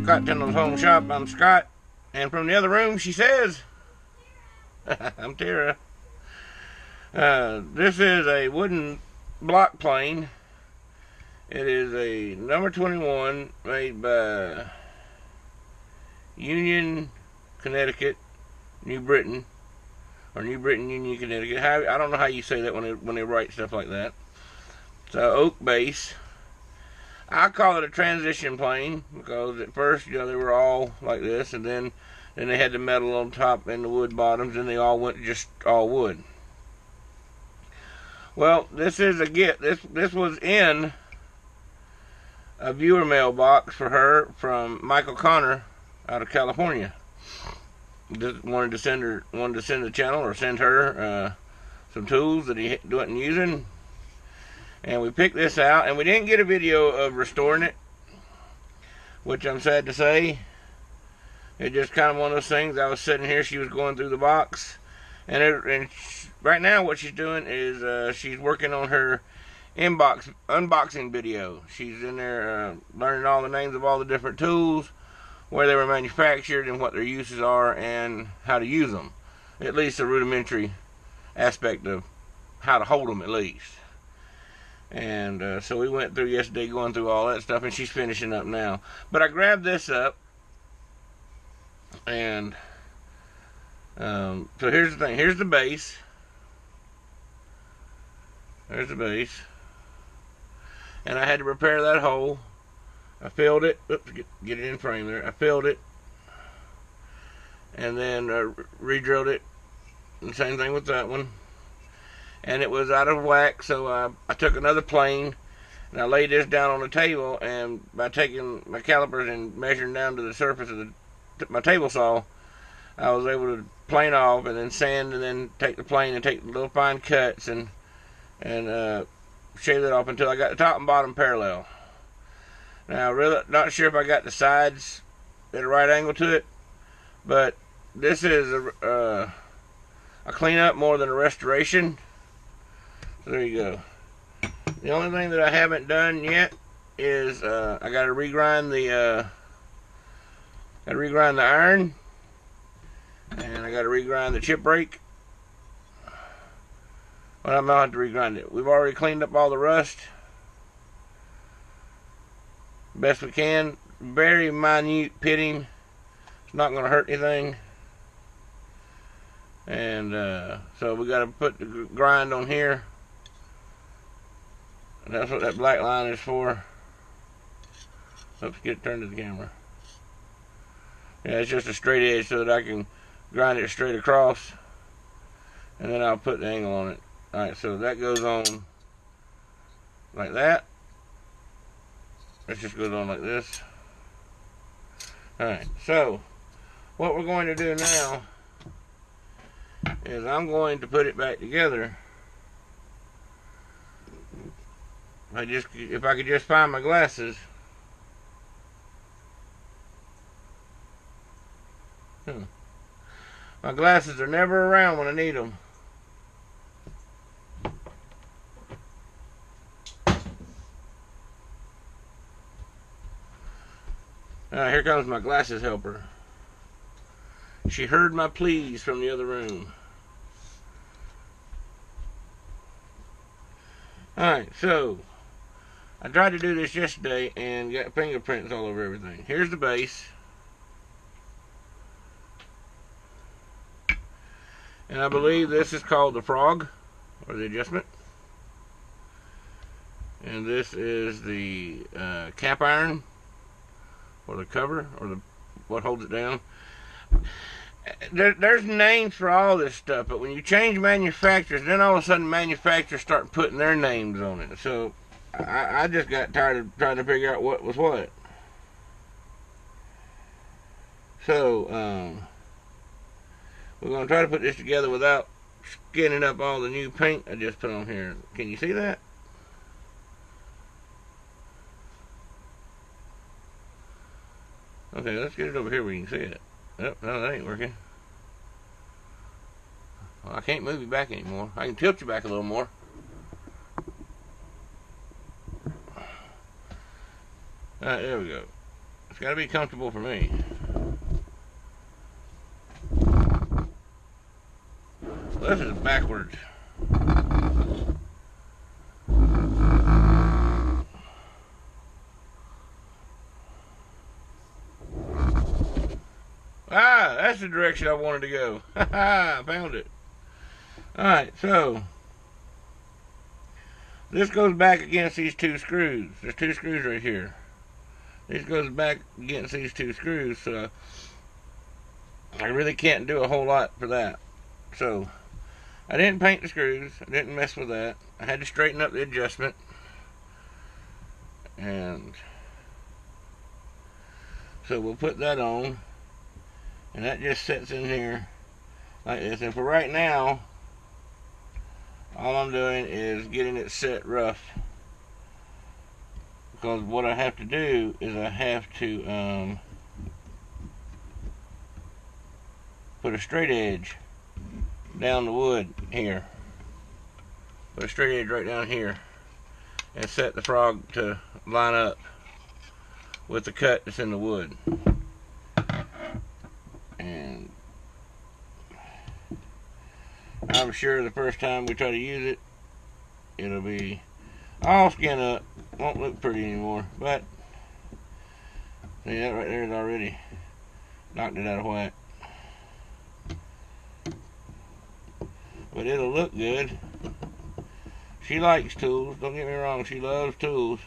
Scott Tyndall's Home Shop. I'm Scott, and from the other room she says, I'm Tara. This is a wooden block plane. It is a number 21 made by Union, Connecticut, New Britain, or New Britain, Union, Connecticut. I don't know how you say that when they write stuff like that. It's an oak base. I call it a transition plane because at first, they were all like this, and then they had the metal on top and the wood bottoms, and they all went just all wood. Well, this is a gift. This was in a viewer mailbox for her from Michael Connor out of California. Just wanted to send the channel or send her some tools that he wasn't using. And we picked this out, and we didn't get a video of restoring it, which I'm sad to say. It's just kind of one of those things. I was sitting here, she was going through the box, and right now what she's doing is she's working on her unboxing video. She's in there learning all the names of all the different tools, where they were manufactured, and what their uses are, and how to use them. At least a rudimentary aspect of how to hold them, at least. And so we went through yesterday going through all that stuff, and she's finishing up now. But I grabbed this up, and so here's the thing. Here's the base. There's the base. And I had to repair that hole. I filled it. Oops, get it in frame there. I filled it. And then re-drilled it. And same thing with that one. And it was out of whack, so I took another plane and I laid this down on the table, and by taking my calipers and measuring down to the surface of my table saw, I was able to plane off and then sand, and then take the plane and take little fine cuts and shave it off until I got the top and bottom parallel. Now, really not sure if I got the sides at a right angle to it, but this is a cleanup more than a restoration. There you go. The only thing that I haven't done yet is I got to regrind the iron, and I got to regrind the chip brake. Well, I'm not going to regrind it. We've already cleaned up all the rust best we can. Very minute pitting. It's not going to hurt anything. And so we got to put the grind on here. And that's what that black line is for. Let's get it turned to the camera. Yeah, it's just a straight edge so that I can grind it straight across. And then I'll put the angle on it. Alright, so that goes on like that. It just goes on like this. Alright, so what we're going to do now is I'm going to put it back together. If I could just find my glasses. My glasses are never around when I need them. Here comes my glasses helper. She heard my pleas from the other room. Alright, so I tried to do this yesterday and got fingerprints all over everything. Here's the base. And I believe this is called the frog, or the adjustment. And this is the cap iron, or the cover, or what holds it down. There's names for all this stuff, but when you change manufacturers, then all of a sudden manufacturers start putting their names on it. So I just got tired of trying to figure out what was what. So we're going to try to put this together without skinning up all the new paint I just put on here. Can you see that? Okay, let's get it over here where you can see it. Oh, no, that ain't working. Well, I can't move you back anymore. I can tilt you back a little more. Alright, there we go. It's got to be comfortable for me. This is backwards. Ah, that's the direction I wanted to go. Haha, I found it. Alright, so this goes back against these two screws. There's two screws right here. This goes back against these two screws, so I really can't do a whole lot for that. So I didn't paint the screws. I didn't mess with that. I had to straighten up the adjustment. And so we'll put that on. And that just sits in here like this. And for right now, all I'm doing is getting it set rough. Because what I have to do is I have to put a straight edge down the wood here. Put a straight edge right down here. And set the frog to line up with the cut that's in the wood. And I'm sure the first time we try to use it, it'll be all skin up. Won't look pretty anymore. But see, that right there is already knocked it out of whack. But it'll look good. She likes tools. Don't get me wrong. She loves tools.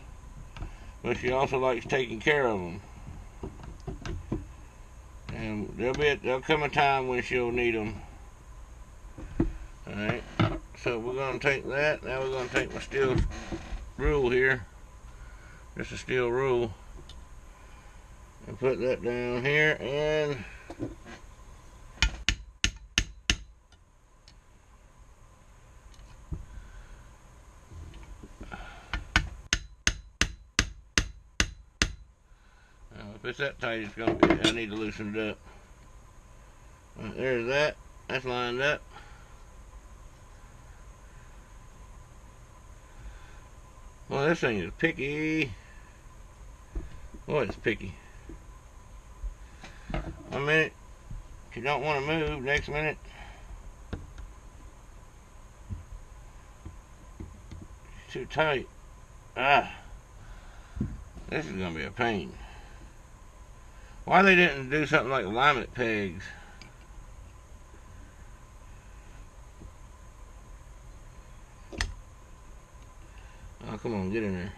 But she also likes taking care of them. And there'll come a time when she'll need them. Alright. So we're going to take that. Now we're going to take my steel rule here. Just a steel rule. And put that down here. And if it's that tight, it's going to be, I need to loosen it up. Right, there's that. That's lined up. Well, this thing is picky. Boy, it's picky. 1 minute, you don't want to move. Next minute, it's too tight. Ah, this is going to be a pain. Why they didn't do something like alignment pegs? Oh, come on, get in there.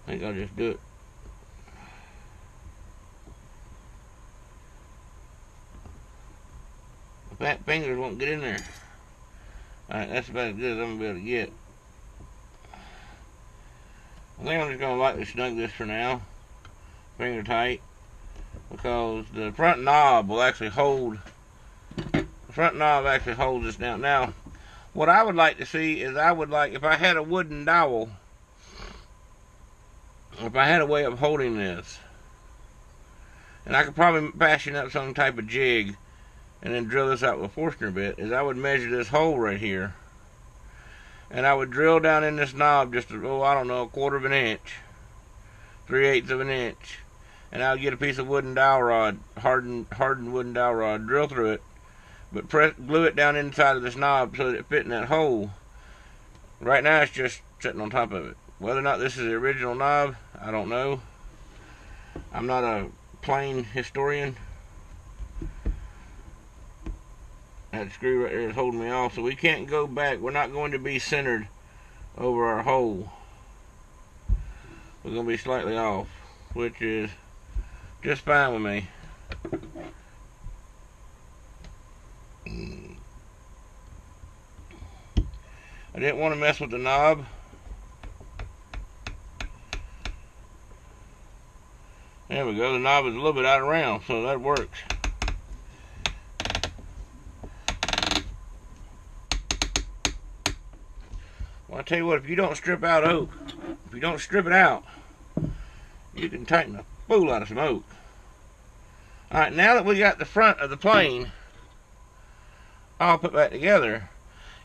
I think I'll just do it. My fat fingers won't get in there. Alright, that's about as good as I'm going to be able to get. I think I'm just going to lightly snug this for now. Finger tight. Because the front knob will actually hold. The front knob actually holds this down. Now, what I would like to see is I would like, if I had a wooden dowel, if I had a way of holding this, and I could probably fashion up some type of jig and then drill this out with a Forstner bit, is I would measure this hole right here. And I would drill down in this knob just, oh, I don't know, 1/4 of an inch, 3/8 of an inch, and I would get a piece of wooden dowel rod, hardened wooden dowel rod, drill through it, but glue it down inside of this knob so that it fit in that hole. Right now it's just sitting on top of it. Whether or not this is the original knob, I don't know. I'm not a plane historian. That screw right there is holding me off, so we can't go back. We're not going to be centered over our hole. We're going to be slightly off, which is just fine with me. I didn't want to mess with the knob. There we go. The knob is a little bit out of round, so that works. Well, I tell you what, if you don't strip out oak, if you don't strip it out, you can tighten the fool out of some oak. Alright, now that we got the front of the plane all put back together,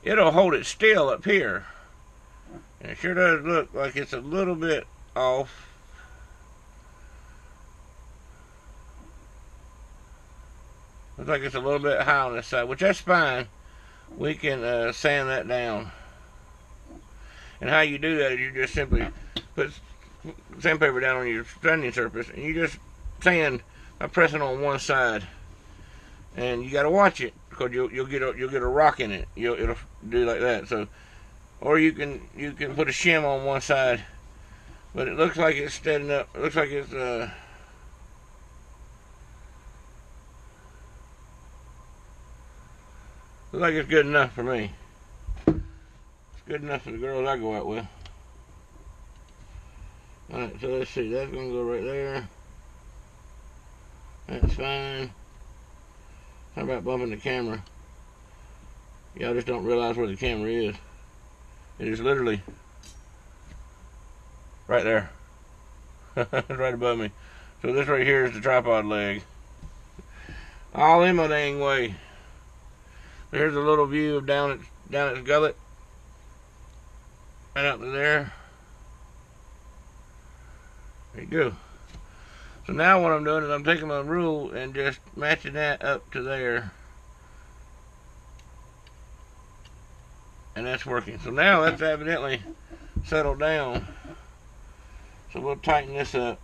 it'll hold it still up here. And it sure does look like it's a little bit off. Looks like it's a little bit high on this side, which that's fine. We can sand that down. And how you do that is you just simply put sandpaper down on your sanding surface, and you just sand by pressing on one side. And you got to watch it, because you'll get a rock in it. It'll do like that. So, or you can put a shim on one side, but it looks like it's steadying up. It looks like it's looks like it's good enough for me. It's good enough for the girls I go out with. Alright, so let's see. That's gonna go right there. That's fine. How about bumping the camera? Y'all just don't realize where the camera is. It is literally right there. It's right above me. So this right here is the tripod leg. All in my dang way. Here's a little view of down its gullet. Right out to there. There you go. So now what I'm doing is I'm taking my rule and just matching that up to there. And that's working. So now that's evidently settled down. So we'll tighten this up.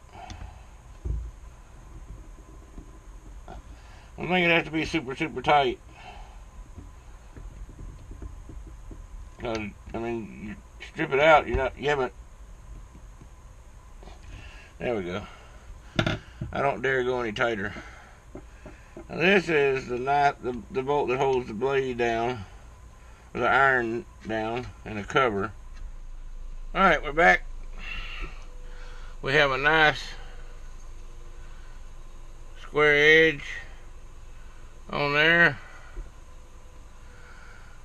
I think it has to be super tight. Because, I mean, you strip it out, you haven't. There we go. I don't dare go any tighter. Now this is the bolt that holds the blade down, or the iron down, and a cover. Alright, we're back. We have a nice square edge on there.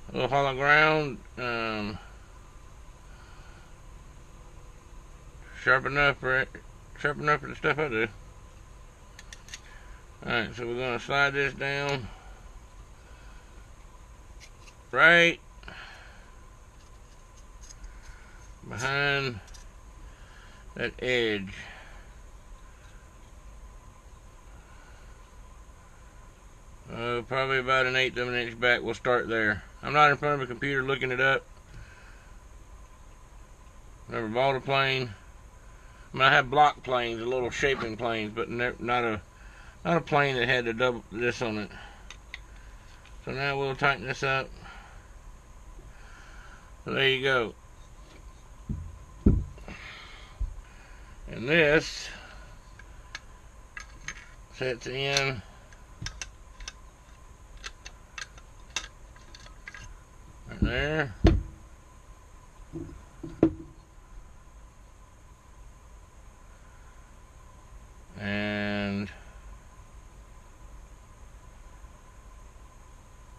A little hollow ground. Sharp enough for the stuff I do. Alright, so we're going to slide this down right behind that edge. Probably about 1/8 of an inch back. We'll start there. I'm not in front of a computer looking it up. Never bought a plane. I mean, I have block planes, the little shaping planes, but not a plane that had the double this on it. So now we'll tighten this up. So there you go. And this sets in right there. And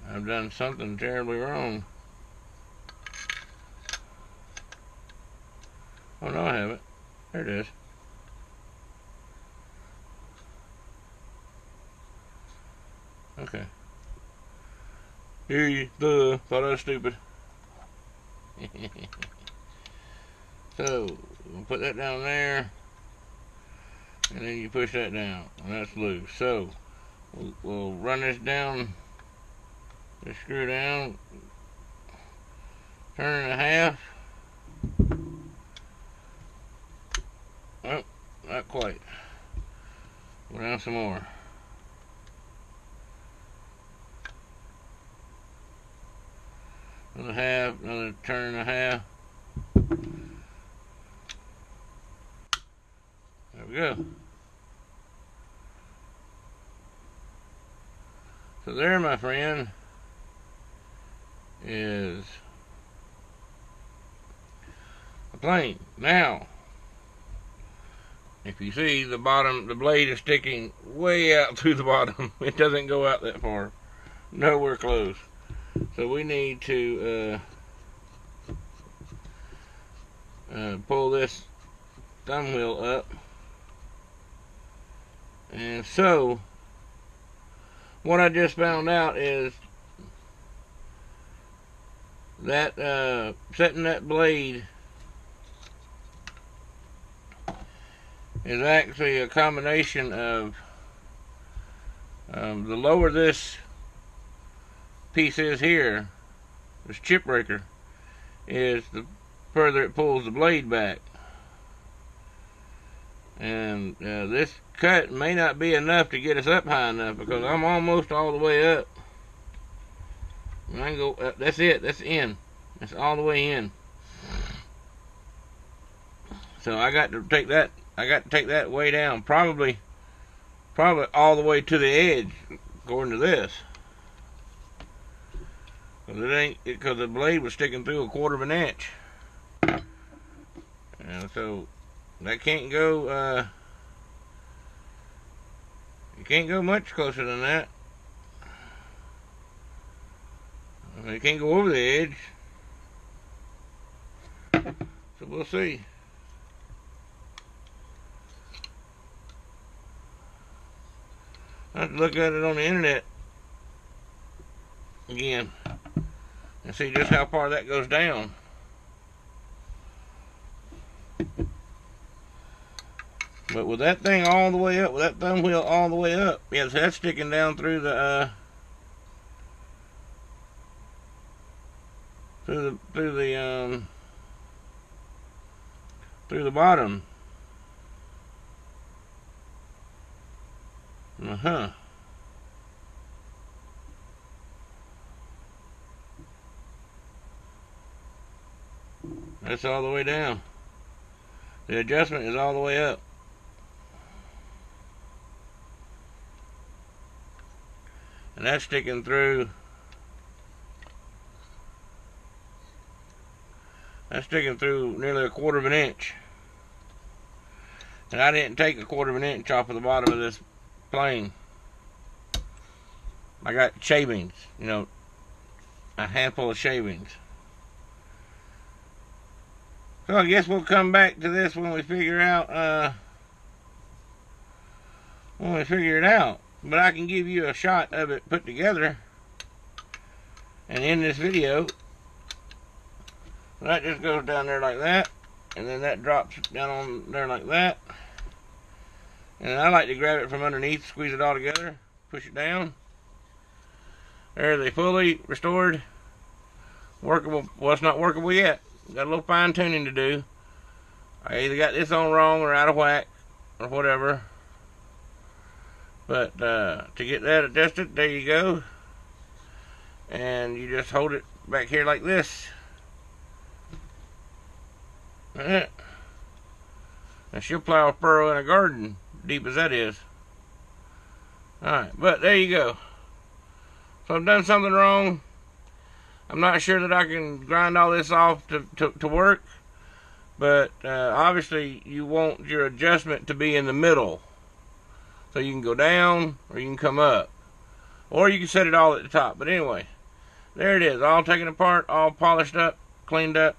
I've done something terribly wrong. Oh no, I haven't. There it is. Okay. Thought I was stupid. So, we'll put that down there. And then you push that down. And that's loose. So, we'll run this down. Just screw down. Turn and a half. Oh, not quite. Go down some more. Another half, another turn and a half. There we go. So there, my friend, is a plane. Now, if you see the bottom, the blade is sticking way out through the bottom. It doesn't go out that far. Nowhere close. So we need to pull this thumb wheel up. And so, what I just found out is that setting that blade is actually a combination of the lower this piece is here, this chip breaker, is the further it pulls the blade back. And this cut may not be enough to get us up high enough, because I'm almost all the way up. And I can go up. That's it. That's in. That's all the way in. So I got to take that. I got to take that way down. Probably all the way to the edge, according to this. Because the blade was sticking through 1/4 of an inch. And so that can't go. You can't go much closer than that. I mean, you can't go over the edge. So we'll see. I have to look at it on the internet again and see just how far that goes down. But with that thing all the way up, with that thumb wheel all the way up, yeah, so that's sticking down through the through the bottom. That's all the way down. The adjustment is all the way up. And that's sticking through. That's sticking through nearly 1/4 of an inch. And I didn't take 1/4 of an inch off of the bottom of this plane. I got shavings, you know, a handful of shavings. So I guess we'll come back to this when we figure out, it out. But I can give you a shot of it put together. And in this video, that just goes down there like that. And then that drops down on there like that. And I like to grab it from underneath, squeeze it all together, push it down. There they fully restored. Workable. Well, it's not workable yet. Got a little fine tuning to do. I either got this on wrong or out of whack or whatever. But to get that adjusted, there you go. And you just hold it back here like this. And she'll plow a furrow in a garden, deep as that is. Alright, but there you go. So I've done something wrong. I'm not sure that I can grind all this off to work. But obviously you want your adjustment to be in the middle. So you can go down or you can come up. Or you can set it all at the top. But anyway, there it is. All taken apart, all polished up, cleaned up.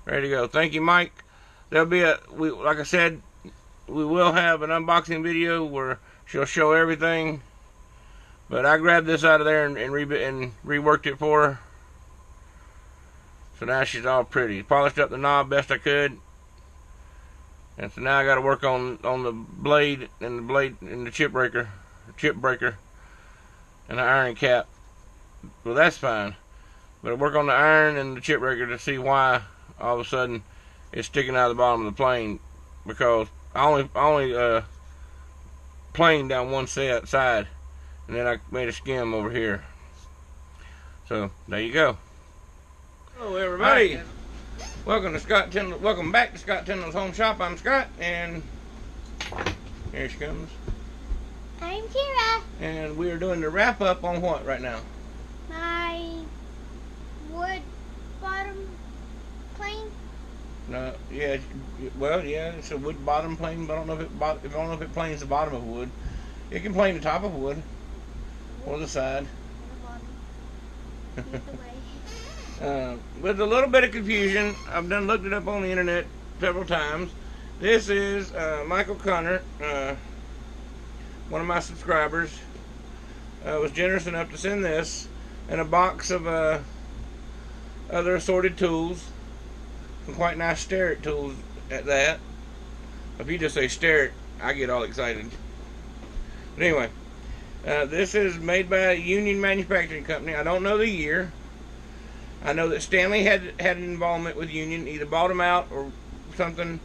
Ready to go. Thank you, Mike. There'll be like I said, we will have an unboxing video where she'll show everything. But I grabbed this out of there and reworked it for her. So now she's all pretty. Polished up the knob best I could. And so now I got to work on the blade and the chip breaker, and the iron cap. Well, that's fine. But I work on the iron and the chip breaker to see why all of a sudden it's sticking out of the bottom of the plane, because I only planed down one side, and then I made a skim over here. So there you go. Hello everybody. Hi. Welcome back to Scott Tindall's Home Shop. I'm Scott, and here she comes. I'm Kira. And we are doing the wrap up on what right now? My wood bottom plane. No, yeah, well, yeah, it's a wood bottom plane, but I don't know if it planes the bottom of wood. It can plane the top of wood or the side. With a little bit of confusion, I've looked it up on the internet several times. This is Michael Connor, one of my subscribers, was generous enough to send this and a box of other assorted tools, some quite nice Starrett tools at that. If you just say stare, I get all excited. But anyway, this is made by a Union Manufacturing Company. I don't know the year. I know that Stanley had an involvement with Union, either bought them out or something,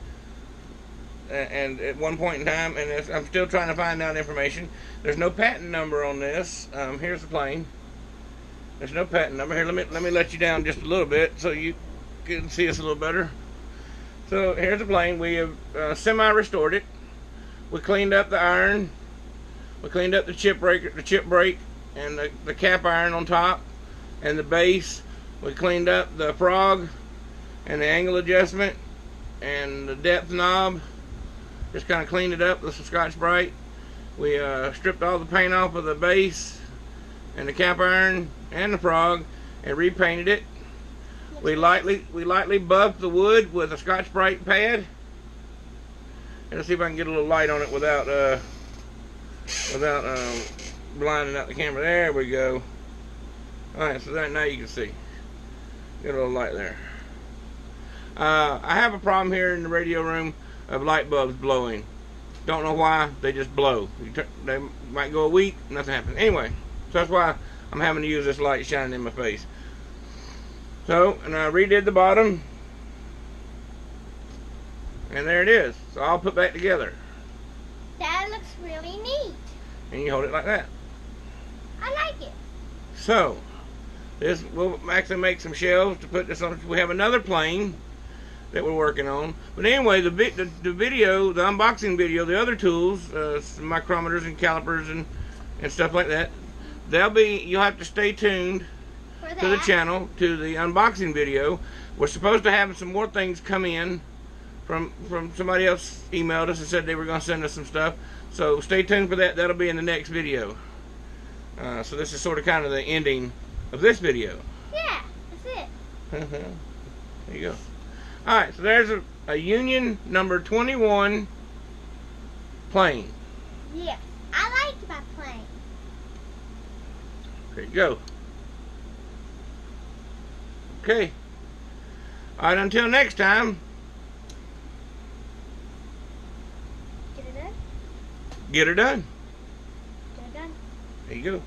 and at one point in time, and I'm still trying to find out information. There's no patent number on this. Here's the plane. There's no patent number. Here, let me let you down just a little bit so you can see us a little better. So here's the plane. We have semi-restored it. We cleaned up the iron. We cleaned up the chip brake, and the cap iron on top, and the base. We cleaned up the frog, and the angle adjustment, and the depth knob. Just kind of cleaned it up with some Scotch-Brite. We stripped all the paint off of the base, and the cap iron, and the frog, and repainted it. We lightly buffed the wood with a Scotch-Brite pad. And let's see if I can get a little light on it without blinding out the camera. There we go. Alright, so now you can see. Get a little light there. I have a problem here in the radio room of light bulbs blowing. Don't know why, they just blow. They might go a week, nothing happens. Anyway, so that's why I'm having to use this light shining in my face. So, and I redid the bottom. And there it is. So I'll put back together. That looks really neat. And you hold it like that. I like it. So, this will actually make some shelves to put this on. We have another plane that we're working on. But anyway, the video, the unboxing video, the other tools, some micrometers and calipers and stuff like that, you'll have to stay tuned to the channel, to the unboxing video. We're supposed to have some more things come in from somebody else emailed us and said they were going to send us some stuff. So stay tuned for that. That'll be in the next video. So this is sort of kind of the ending of this video. Yeah, that's it. There you go. Alright, so there's a Union number 21 plane. Yeah, I like my plane. There you go. Okay. Alright, until next time. Get it done? Get her done. Get it done. There you go.